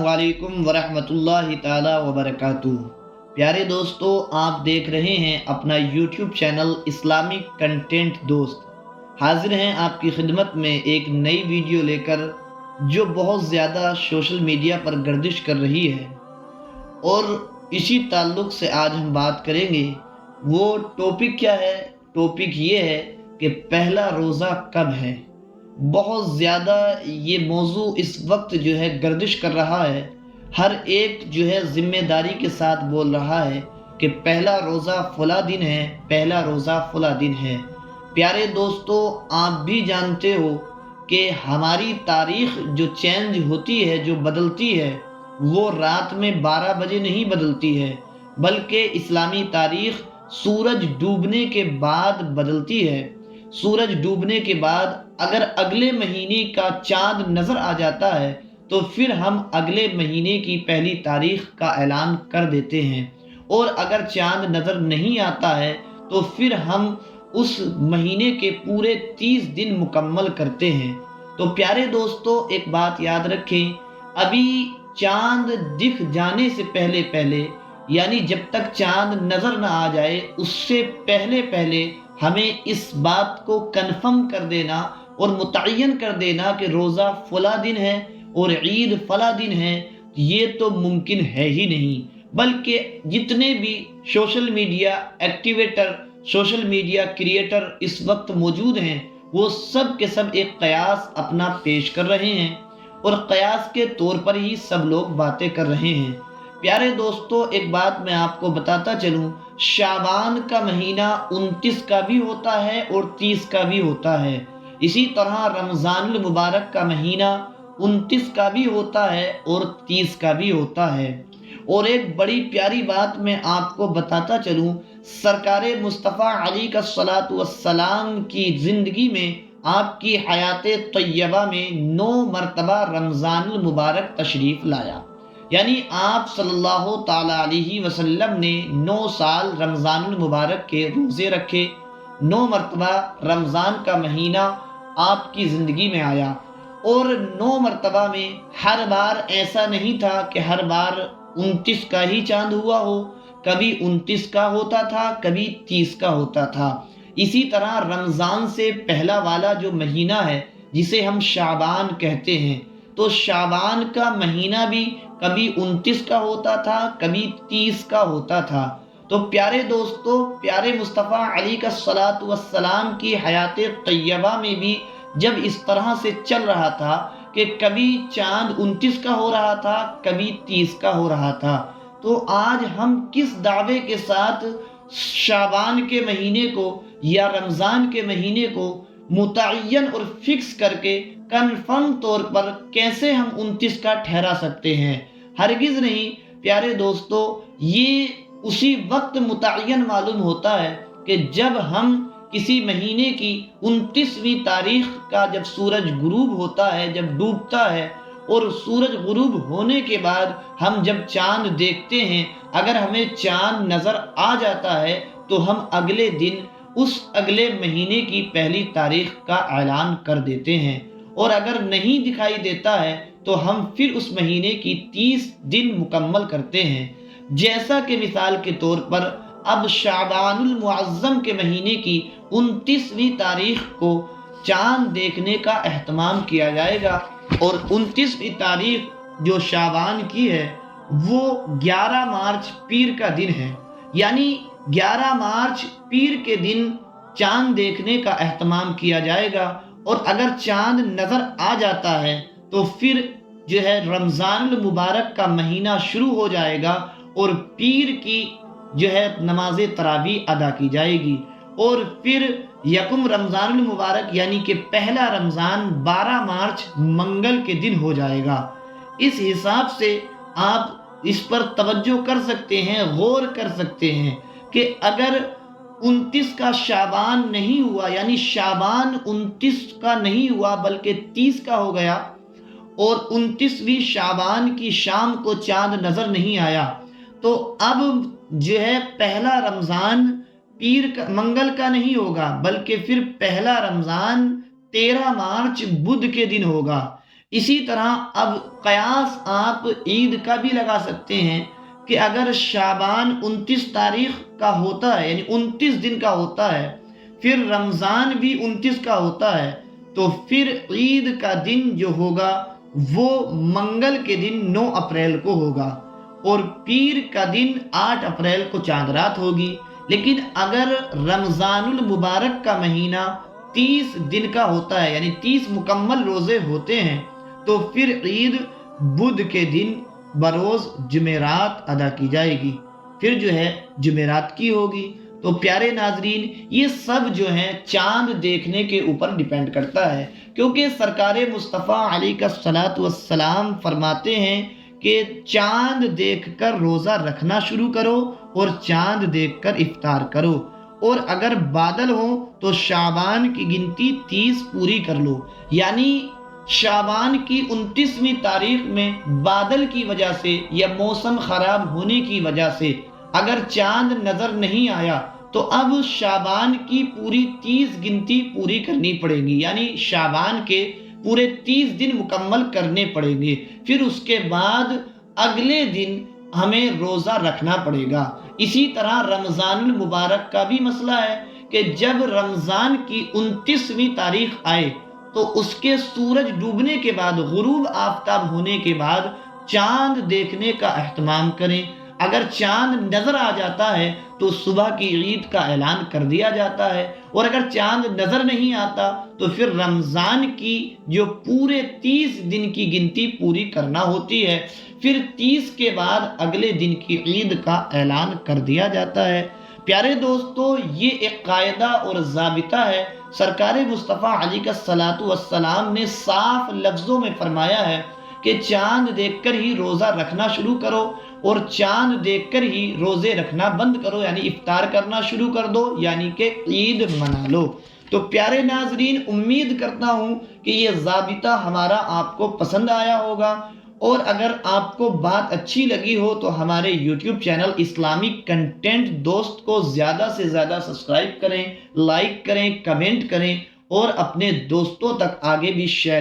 अस्सलामुअलैकुम वरहमतुल्लाहि ताला वबरकातुहू। प्यारे दोस्तों, आप देख रहे हैं अपना यूट्यूब चैनल इस्लामिक कंटेंट दोस्त। हाजिर हैं आपकी खिदमत में एक नई वीडियो लेकर जो बहुत ज़्यादा सोशल मीडिया पर गर्दिश कर रही है, और इसी ताल्लुक़ से आज हम बात करेंगे। वो टॉपिक क्या है? टॉपिक ये है कि पहला रोज़ा कब है। बहुत ज़्यादा ये मौजू इस वक्त जो है गर्दिश कर रहा है। हर एक जो है ज़िम्मेदारी के साथ बोल रहा है कि पहला रोज़ा फला दिन है, पहला रोज़ा फला दिन है। प्यारे दोस्तों, आप भी जानते हो कि हमारी तारीख़ जो चेंज होती है, जो बदलती है, वो रात में 12 बजे नहीं बदलती है, बल्कि इस्लामी तारीख़ सूरज डूबने के बाद बदलती है। सूरज डूबने के बाद अगर अगले महीने का चाँद नज़र आ जाता है तो फिर हम अगले महीने की पहली तारीख़ का ऐलान कर देते हैं, और अगर चाँद नज़र नहीं आता है तो फिर हम उस महीने के पूरे 30 दिन मुकम्मल करते हैं। तो प्यारे दोस्तों, एक बात याद रखें, अभी चाँद दिख जाने से पहले पहले, यानी जब तक चाँद नज़र न आ जाए उससे पहले पहले हमें इस बात को कन्फर्म कर देना और मुतय्यन कर देना कि रोज़ा फला दिन है और ईद फला दिन है, ये तो मुमकिन है ही नहीं। बल्कि जितने भी social media activator, social media creator इस वक्त मौजूद हैं, वो सब के सब एक कयास अपना पेश कर रहे हैं, और कयास के तौर पर ही सब लोग बातें कर रहे हैं। प्यारे दोस्तों, एक बात मैं आपको बताता चलूँ, शाबान का महीना 29 का भी होता है और 30 का भी होता है। इसी तरह रमज़ानुल मुबारक का महीना 29 का भी होता है और 30 का भी होता है। और एक बड़ी प्यारी बात मैं आपको बताता चलूँ, सरकारे मुस्तफ़ा अलैहिस्सलातु वस्सलाम की ज़िंदगी में, आपकी हयाते तय्यबा में 9 मरतबा रमज़ानुल मुबारक तशरीफ़ लाया। यानी आप सल्लल्लाहु ताला अलैहि वसल्लम ने 9 साल रमज़ानुल मुबारक के रोज़े रखे। 9 मरतबा रमज़ान का महीना आपकी ज़िंदगी में आया, और 9 मरतबा में हर बार ऐसा नहीं था कि हर बार 29 का ही चांद हुआ हो। कभी 29 का होता था, कभी 30 का होता था। इसी तरह रमज़ान से पहला वाला जो महीना है, जिसे हम शाबान कहते हैं, तो शाबान का महीना भी कभी 29 का होता था, कभी 30 का होता था। तो प्यारे दोस्तों, प्यारे मुस्तफ़ा अलैहिस्सलातु वस्सलाम की हयाते तय्यबा में भी जब इस तरह से चल रहा था कि कभी चाँद 29 का हो रहा था, कभी 30 का हो रहा था, तो आज हम किस दावे के साथ शाबान के महीने को या रमज़ान के महीने को मुतय्यन और फिक्स करके कन्फर्म तौर पर कैसे हम 29 का ठहरा सकते हैं? हरगिज़ नहीं। प्यारे दोस्तों, ये उसी वक्त मुतय्यन मालूम होता है कि जब हम किसी महीने की 29वीं तारीख का जब सूरज गुरूब होता है, जब डूबता है, और सूरज गुरूब होने के बाद हम जब चाँद देखते हैं, अगर हमें चाँद नज़र आ जाता है तो हम अगले दिन उस अगले महीने की पहली तारीख का ऐलान कर देते हैं, और अगर नहीं दिखाई देता है तो हम फिर उस महीने की 30 दिन मुकम्मल करते हैं। जैसा कि मिसाल के तौर पर अब शाबानुल मुअज़्ज़म के महीने की 29वीं तारीख को चाँद देखने का एहतमाम किया जाएगा, और 29वीं तारीख जो शाबान की है वो 11 मार्च पीर का दिन है। यानी 11 मार्च पीर के दिन चाँद देखने का एहतमाम किया जाएगा, और अगर चाँद नज़र आ जाता है तो फिर जो है रमज़ानुल मुबारक का महीना शुरू हो जाएगा, और पीर की जो है नमाज तरावी अदा की जाएगी, और फिर यकुम रमज़ानुल मुबारक यानी कि पहला रमज़ान 12 मार्च मंगल के दिन हो जाएगा। इस हिसाब से आप इस पर तवज्जो कर सकते हैं, गौर कर सकते हैं कि अगर 29 का शाबान नहीं हुआ, यानी शाबान 29 का नहीं हुआ बल्कि 30 का हो गया, और 29वीं शाबान की शाम को चाँद नज़र नहीं आया, तो अब जो है पहला रमज़ान पीर का मंगल का नहीं होगा, बल्कि फिर पहला रमज़ान 13 मार्च बुध के दिन होगा। اسی طرح اب قیاس آپ عید کا بھی لگا سکتے ہیں کہ اگر شعبان 29 تاریخ کا ہوتا ہے، یعنی 29 دن کا ہوتا ہے، پھر رمضان بھی 29 کا ہوتا ہے، تو پھر عید کا دن جو ہوگا وہ منگل کے دن 9 اپریل کو ہوگا، اور پیر کا دن 8 اپریل کو چاند رات ہوگی۔ لیکن اگر رمضان المبارک کا مہینہ 30 دن کا ہوتا ہے، یعنی 30 مکمل روزے ہوتے ہیں، تو پھر عید بدھ کے دن بروز جمعرات ادا کی جائے گی، پھر جو ہے جمعرات کی ہوگی۔ تو پیارے ناظرین، یہ سب جو ہیں چاند دیکھنے کے اوپر ڈیپینڈ کرتا ہے، کیونکہ سرکار مصطفیٰ علیہ الصلوۃ والسلام فرماتے ہیں کہ چاند دیکھ کر روزہ رکھنا شروع کرو اور چاند دیکھ کر افطار کرو، اور اگر بادل ہوں تو شعبان کی گنتی 30 پوری کر لو۔ یعنی شعبان کی 29ویں تاریخ میں بادل کی وجہ سے یا موسم خراب ہونے کی وجہ سے اگر چاند نظر نہیں آیا تو اب شعبان کی پوری 30 گنتی پوری کرنی پڑے گی، یعنی شعبان کے پورے 30 دن مکمل کرنے پڑیں گے، پھر اس کے بعد اگلے دن ہمیں روزہ رکھنا پڑے گا۔ اسی طرح رمضان المبارک کا بھی مسئلہ ہے کہ جب رمضان کی 29ویں تاریخ آئے تو اس کے سورج ڈوبنے کے بعد، غروب آفتاب ہونے کے بعد چاند دیکھنے کا اہتمام کریں۔ اگر چاند نظر آ جاتا ہے تو صبح کی عید کا اعلان کر دیا جاتا ہے، اور اگر چاند نظر نہیں آتا تو پھر رمضان کی جو پورے 30 دن کی گنتی پوری کرنا ہوتی ہے، پھر 30 کے بعد اگلے دن کی عید کا اعلان کر دیا جاتا ہے۔ پیارے دوستو، یہ ایک قاعدہ اور ضابطہ ہے۔ سرکار مصطفیٰ علیہ الصلوۃ والسلام نے صاف لفظوں میں فرمایا ہے کہ چاند دیکھ کر ہی روزہ رکھنا شروع کرو، اور چاند دیکھ کر ہی روزے رکھنا بند کرو، یعنی افطار کرنا شروع کر دو، یعنی کہ عید منا لو۔ تو پیارے ناظرین، امید کرتا ہوں کہ یہ ضابطہ ہمارا آپ کو پسند آیا ہوگا، اور اگر آپ کو بات اچھی لگی ہو تو ہمارے یوٹیوب چینل اسلامک کنٹینٹ دوست کو زیادہ سے زیادہ سبسکرائب کریں، لائک کریں، کمنٹ کریں، اور اپنے دوستوں تک آگے بھی شیئر